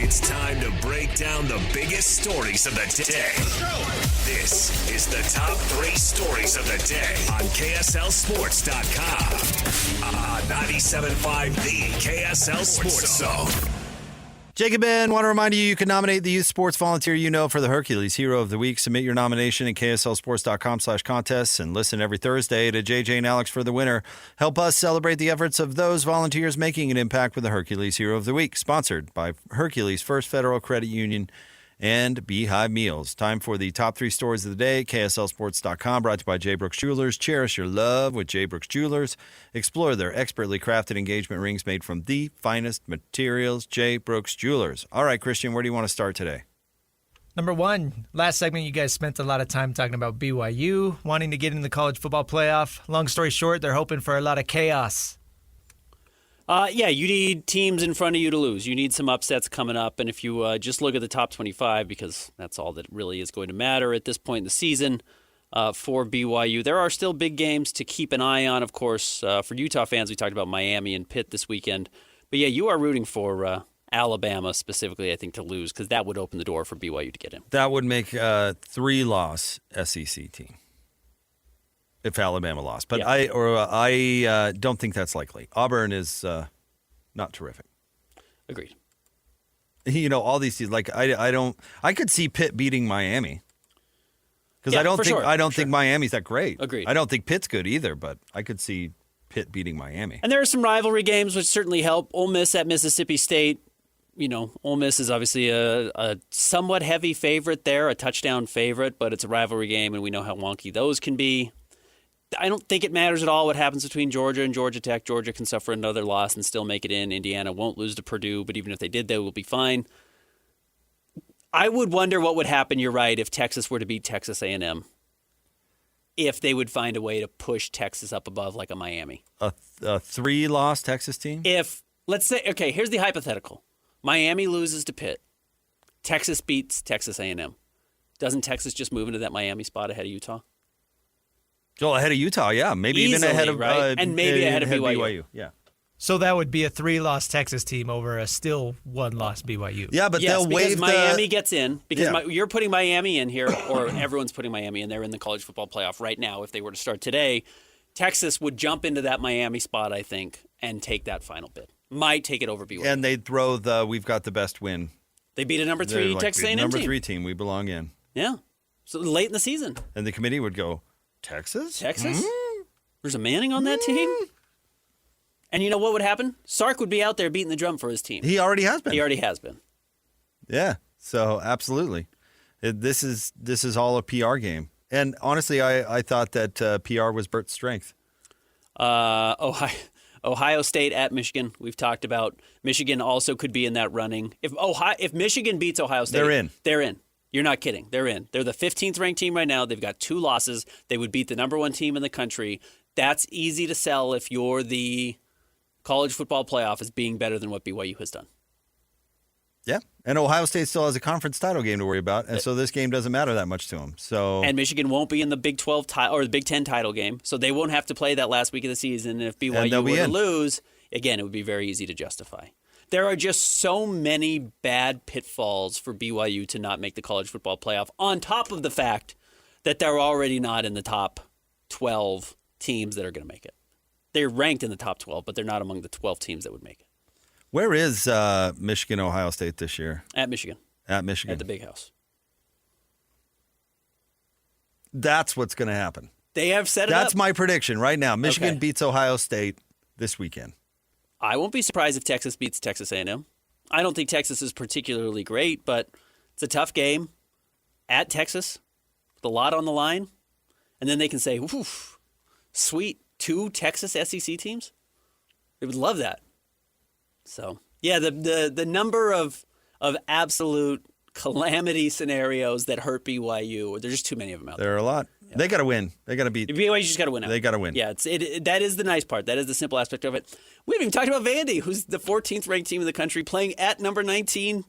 It's time to break down the biggest stories of the day. This is the top 3 stories of the day on KSLSports.com. 97.5 The KSL Sports Zone. Jacob Ben, want to remind you, you can nominate the youth sports volunteer you know for the Hercules Hero of the Week. Submit your nomination at KSLSports.com/contests and listen every Thursday to JJ and Alex for the winner. Help us celebrate the efforts of those volunteers making an impact with the Hercules Hero of the Week. Sponsored by Hercules First Federal Credit Union and Beehive Meals. Time for the top 3 stories of the day. KSLSports.com, brought to you by J. Brooks Jewelers. Cherish your love with J. Brooks Jewelers. Explore their expertly crafted engagement rings made from the finest materials. J. Brooks Jewelers. All right, Christian, where do you want to start today? Number 1, last segment you guys spent a lot of time talking about BYU wanting to get in the college football playoff. Long story short, they're hoping for a lot of chaos. Yeah, you need teams in front of you to lose. You need some upsets coming up. And if you just look at the top 25, because that's all that really is going to matter at this point in the season for BYU, there are still big games to keep an eye on. Of course, for Utah fans, we talked about Miami and Pitt this weekend. But yeah, you are rooting for Alabama specifically, I think, to lose, because that would open the door for BYU to get in. That would make a 3-loss SEC team if Alabama lost. But yeah. I don't think that's likely. Auburn is not terrific. Agreed. You know, all these teams, like I could see Pitt beating Miami. Because I don't think Miami's that great. Agreed. I don't think Pitt's good either, but I could see Pitt beating Miami. And there are some rivalry games which certainly help. Ole Miss at Mississippi State. You know, Ole Miss is obviously a somewhat heavy favorite there, a touchdown favorite, but it's a rivalry game, and we know how wonky those can be. I don't think it matters at all what happens between Georgia and Georgia Tech. Georgia can suffer another loss and still make it in. Indiana won't lose to Purdue, but even if they did, they will be fine. I would wonder what would happen, you're right, if Texas were to beat Texas A&M. If they would find a way to push Texas up above like a Miami. A 3-loss Texas team? If, let's say, okay, here's the hypothetical. Miami loses to Pitt. Texas beats Texas A&M. Doesn't Texas just move into that Miami spot ahead of Utah? Well, ahead of Utah, yeah. Maybe easily, even ahead of right? And maybe ahead of BYU. Yeah. So that would be a 3-loss Texas team over a still 1-loss BYU. Yeah, but they'll waive Miami gets in. Because you're putting Miami in here, or everyone's putting Miami in. They're in the college football playoff right now. If they were to start today, Texas would jump into that Miami spot, I think, and take that final bid. Might take it over BYU. And they'd throw the "we've got the best win." They beat a number 3 Texas A&M number team. 3 team. We belong in. Yeah. So late in the season. And the committee would go, Texas? There's a Manning on that team? And you know what would happen? Sark would be out there beating the drum for his team. He already has been. Yeah, so absolutely. This is all a PR game. And honestly, I thought that PR was Bert's strength. Ohio State at Michigan. We've talked about Michigan also could be in that running. If Michigan beats Ohio State, They're in. You're not kidding. They're in. They're the 15th ranked team right now. They've got 2 losses. They would beat the number 1 team in the country. That's easy to sell if you're the college football playoff as being better than what BYU has done. Yeah, and Ohio State still has a conference title game to worry about, and so this game doesn't matter that much to them. And Michigan won't be in the Big 12 or the Big 10 title game, so they won't have to play that last week of the season. And if BYU were to lose, again, it would be very easy to justify. There are just so many bad pitfalls for BYU to not make the college football playoff, on top of the fact that they're already not in the top 12 teams that are going to make it. They're ranked in the top 12, but they're not among the 12 teams that would make it. Where is Michigan, Ohio State this year? At Michigan. At Michigan. At the Big House. That's what's going to happen. They have set it up. That's my prediction right now. Michigan beats Ohio State this weekend. I won't be surprised if Texas beats Texas A&M. I don't think Texas is particularly great, but it's a tough game at Texas with a lot on the line. And then they can say, oof, sweet, 2 Texas SEC teams? They would love that. So, yeah, the number of absolute calamity scenarios that hurt BYU, there's just too many of them out there. There are a lot. Yeah. They got to win. They got to beat. BYU's just got to win out. They got to win. Yeah, that is the nice part. That is the simple aspect of it. We haven't even talked about Vandy, who's the 14th ranked team in the country, playing at number 19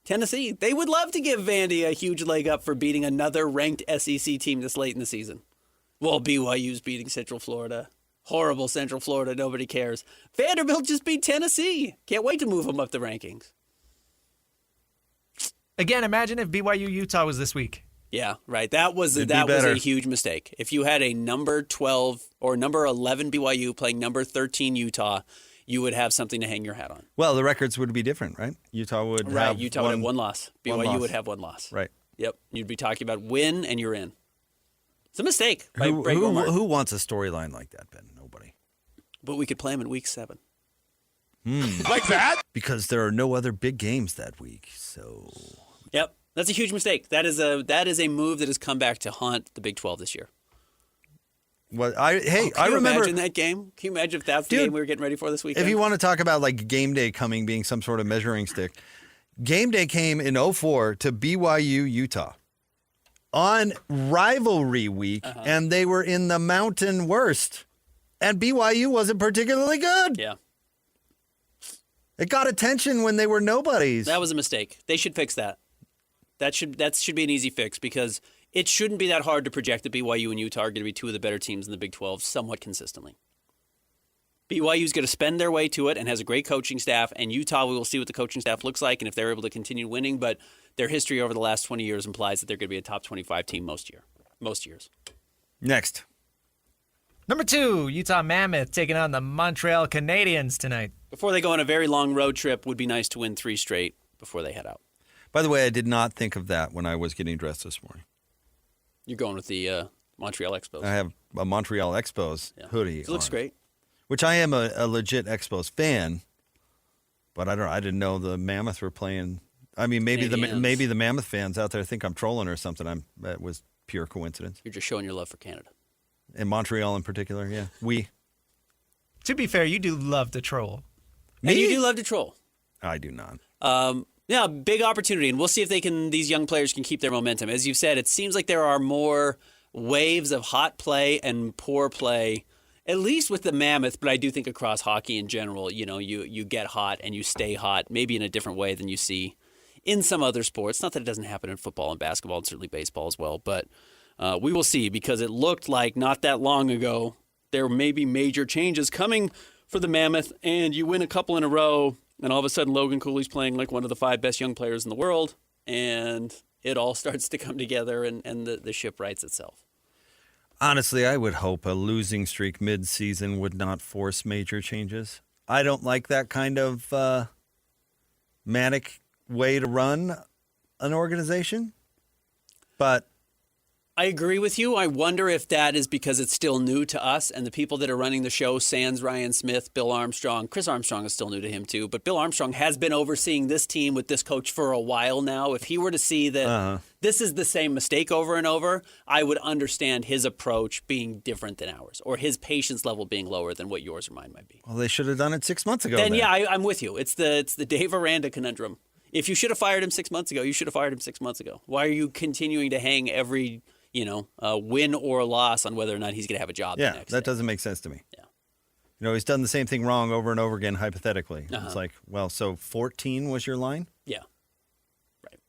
Tennessee. They would love to give Vandy a huge leg up for beating another ranked SEC team this late in the season. Well, BYU's beating Central Florida. Horrible Central Florida. Nobody cares. Vanderbilt just beat Tennessee. Can't wait to move them up the rankings. Again, imagine if BYU Utah was this week. Yeah, right. That was a huge mistake. If you had a number 12 or number 11 BYU playing number 13 Utah, you would have something to hang your hat on. Well, the records would be different, right? Utah would have one loss. BYU would have one loss. Right. Yep. You'd be talking about win and you're in. It's a mistake. Who wants a storyline like that, Ben? Nobody. But we could play them in week 7. Like that? Because there are no other big games that week. So. Yep. That's a huge mistake. That is a move that has come back to haunt the Big 12 this year. Well, I remember. Imagine that game? Can you imagine if that's the game we were getting ready for this weekend? If you want to talk about like game day coming being some sort of measuring stick, game day came in 2004 to BYU Utah on rivalry week, and they were in the Mountain West, and BYU wasn't particularly good. Yeah. It got attention when they were nobodies. That was a mistake. They should fix that. That should be an easy fix because it shouldn't be that hard to project that BYU and Utah are going to be two of the better teams in the Big 12 somewhat consistently. BYU is going to spend their way to it and has a great coaching staff, and Utah, we will see what the coaching staff looks like and if they're able to continue winning, but their history over the last 20 years implies that they're going to be a top 25 team most years. Next. Number 2, Utah Mammoth taking on the Montreal Canadiens tonight. Before they go on a very long road trip, would be nice to win 3 straight before they head out. By the way, I did not think of that when I was getting dressed this morning. You're going with the Montreal Expos. I have a Montreal Expos hoodie. It looks great. Which I am a legit Expos fan, but I didn't know the Mammoth were playing. I mean, maybe the Mammoth fans out there think I'm trolling or something. That was pure coincidence. You're just showing your love for Canada. And Montreal in particular, yeah. To be fair, you do love to troll. Me? And you do love to troll. I do not. Yeah, big opportunity, and we'll see if these young players can keep their momentum. As you've said, it seems like there are more waves of hot play and poor play, at least with the Mammoth, but I do think across hockey in general, you get hot and you stay hot, maybe in a different way than you see in some other sports. Not that it doesn't happen in football and basketball and certainly baseball as well, but we will see because it looked like not that long ago there may be major changes coming for the Mammoth, and you win a couple in a row, and all of a sudden Logan Cooley's playing like one of the 5 best young players in the world, and it all starts to come together and the ship rights itself. Honestly, I would hope a losing streak mid-season would not force major changes. I don't like that kind of manic way to run an organization, but I agree with you. I wonder if that is because it's still new to us and the people that are running the show, Sans, Ryan Smith, Bill Armstrong. Chris Armstrong is still new to him too, but Bill Armstrong has been overseeing this team with this coach for a while now. If he were to see that this is the same mistake over and over, I would understand his approach being different than ours or his patience level being lower than what yours or mine might be. Well, they should have done it 6 months ago. Then yeah, I'm with you. It's the Dave Aranda conundrum. If you should have fired him 6 months ago, you should have fired him 6 months ago. Why are you continuing to hang every win or loss on whether or not he's going to have a job the next day? That doesn't make sense to me. Yeah. He's done the same thing wrong over and over again, hypothetically. It's like, well, so 14 was your line? Yeah. Right.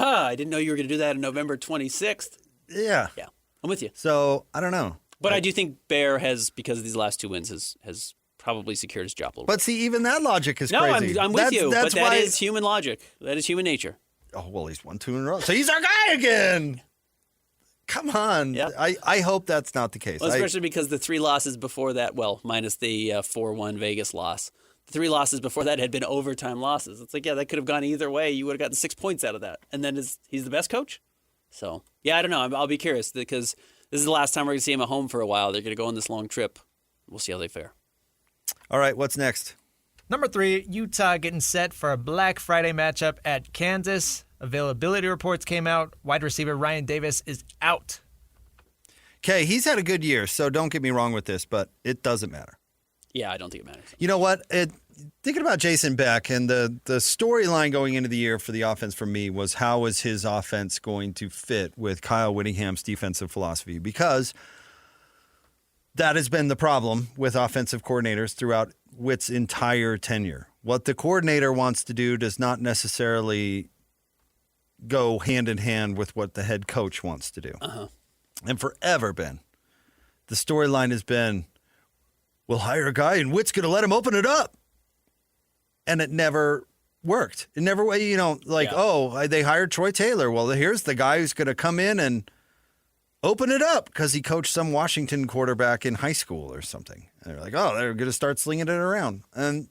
I didn't know you were going to do that on November 26th. Yeah. Yeah. I'm with you. So, I don't know. But I do think Bear has, because of these last 2 wins, has probably secured his job a little bit. But see, even that logic is no, crazy. I'm with you, but that is human logic. That is human nature. Oh, well, he's won 2 in a row. So he's our guy again. Come on. Yeah. I hope that's not the case. Well, especially because the 3 losses before that, well, minus the 4-1 Vegas loss, the 3 losses before that had been overtime losses. It's like, yeah, that could have gone either way. You would have gotten 6 points out of that. And then he's the best coach? So, yeah, I don't know. I'll be curious because this is the last time we're going to see him at home for a while. They're going to go on this long trip. We'll see how they fare. All right, what's next? Number 3, Utah getting set for a Black Friday matchup at Kansas. Availability reports came out. Wide receiver Ryan Davis is out. Okay, he's had a good year, so don't get me wrong with this, but it doesn't matter. Yeah, I don't think it matters. You know what? Thinking about Jason Beck and the storyline going into the year for the offense for me was how is his offense going to fit with Kyle Whittingham's defensive philosophy? Because that has been the problem with offensive coordinators throughout Witt's entire tenure. What the coordinator wants to do does not necessarily go hand in hand with what the head coach wants to do. And forever, Ben, the storyline has been, we'll hire a guy and Witt's going to let him open it up. And it never worked. It never, they hired Troy Taylor. Well, here's the guy who's going to come in and open it up because he coached some Washington quarterback in high school or something. And they're like, oh, they're going to start slinging it around. And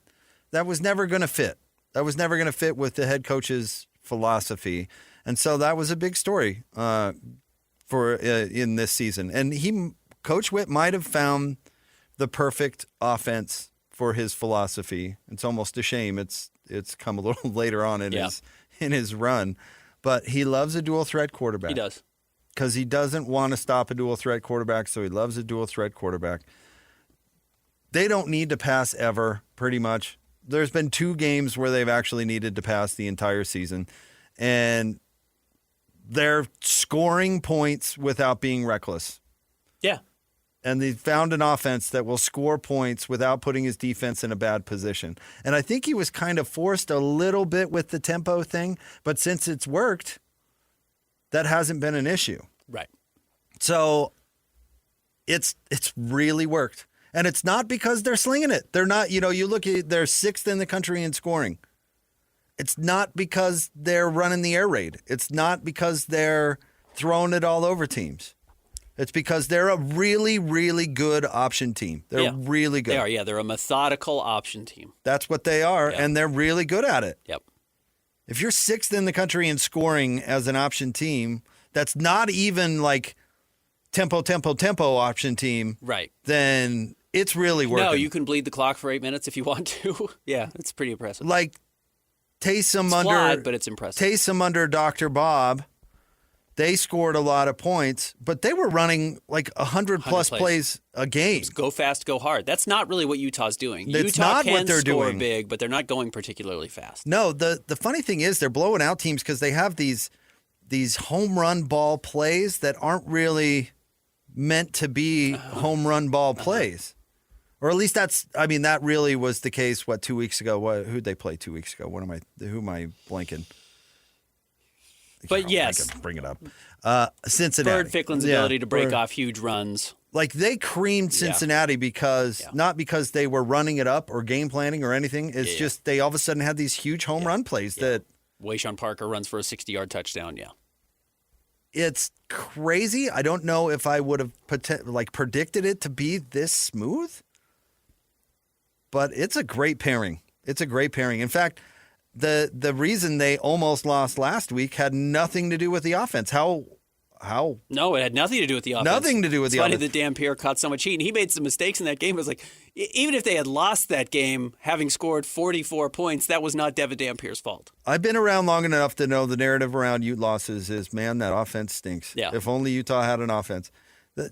that was never going to fit. That was never going to fit with the head coach's philosophy. And so that was a big story for in this season. And Coach Witt might have found the perfect offense for his philosophy. It's almost a shame it's come a little later on in his run. But he loves a dual threat quarterback. He does. Because he doesn't want to stop a dual threat quarterback, so he loves a dual threat quarterback. They don't need to pass ever, pretty much. There's been 2 games where they've actually needed to pass the entire season. And they're scoring points without being reckless. Yeah. And they found an offense that will score points without putting his defense in a bad position. And I think he was kind of forced a little bit with the tempo thing, but since it's worked, that hasn't been an issue. Right. So it's really worked. And it's not because they're slinging it. They're not, you look at they're 6th in the country in scoring. It's not because they're running the air raid. It's not because they're throwing it all over teams. It's because they're a really, really good option team. They're really good. They are, yeah. They're a methodical option team. That's what they are, and they're really good at it. Yep. If you're 6th in the country in scoring as an option team, that's not even like tempo option team. Right. Then it's really working. No, you can bleed the clock for 8 minutes if you want to. Yeah, it's pretty impressive. Like Taysom it's flawed, but it's impressive. Taysom under Dr. Bob, they scored a lot of points, but they were running like 100-plus plays a game. Just go fast, go hard. That's not really what Utah's doing. That's Utah not can what they're score doing. big, but they're not going particularly fast. No, the funny thing is they're blowing out teams because they have these home run ball plays that aren't really meant to be home run ball plays. Or at least that really was the case, 2 weeks ago? Who'd they play 2 weeks ago? Who am I blanking? But yes. I can bring it up. Cincinnati. Bird Ficklen's ability to break off huge runs. Like they creamed Cincinnati not because they were running it up or game planning or anything. It's just they all of a sudden had these huge home run plays that. Wayshawn Parker runs for a 60-yard touchdown, It's crazy. I don't know if I would have predicted it to be this smooth. But it's a great pairing. In fact, the reason they almost lost last week had nothing to do with the offense. How? No, it had nothing to do with the offense. Nothing to do with the offense. offense. It's funny that Dampier caught so much heat, and he made some mistakes in that game. It was like, even if they had lost that game, having scored 44 points, that was not Devin Dampier's fault. I've been around long enough to know the narrative around Ute losses is, man, that offense stinks. Yeah. If only Utah had an offense.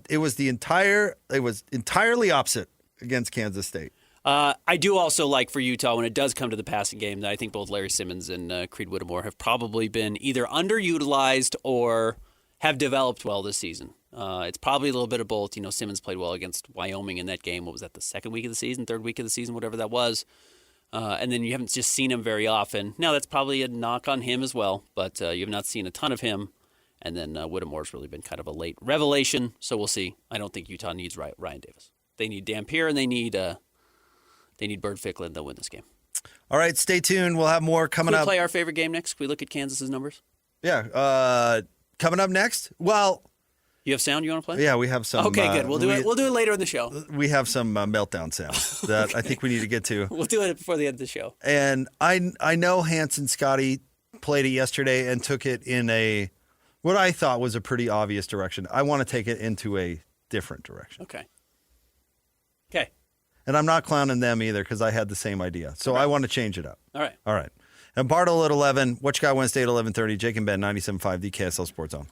It was entirely opposite against Kansas State. I do also like for Utah when it does come to the passing game that I think both Larry Simmons and Creed Whittemore have probably been either underutilized or have developed well this season. It's probably a little bit of both. Simmons played well against Wyoming in that game. What was that, the second week of the season, third week of the season, whatever that was. And then you haven't just seen him very often. Now, that's probably a knock on him as well, but you have not seen a ton of him. And then Whittemore's really been kind of a late revelation, so we'll see. I don't think Utah needs Ryan Davis. They need Dampier, and they need Bird Ficklin. They'll win this game. All right, stay tuned. We'll have more coming Can we up. play our favorite game next? Can we look at Kansas's numbers? Yeah. Coming up next, well... You have sound you want to play? Yeah, we have some... Okay, good. We'll do it later in the show. We have some meltdown sounds that I think we need to get to. We'll do it before the end of the show. And I know Hanson Scotty played it yesterday and took it in what I thought was a pretty obvious direction. I want to take it into a different direction. Okay. And I'm not clowning them either because I had the same idea. So I want to change it up. All right. And Bartle at 11. What you got Wednesday at 11:30? Jake and Ben, 97.5, the KSL Sports Zone.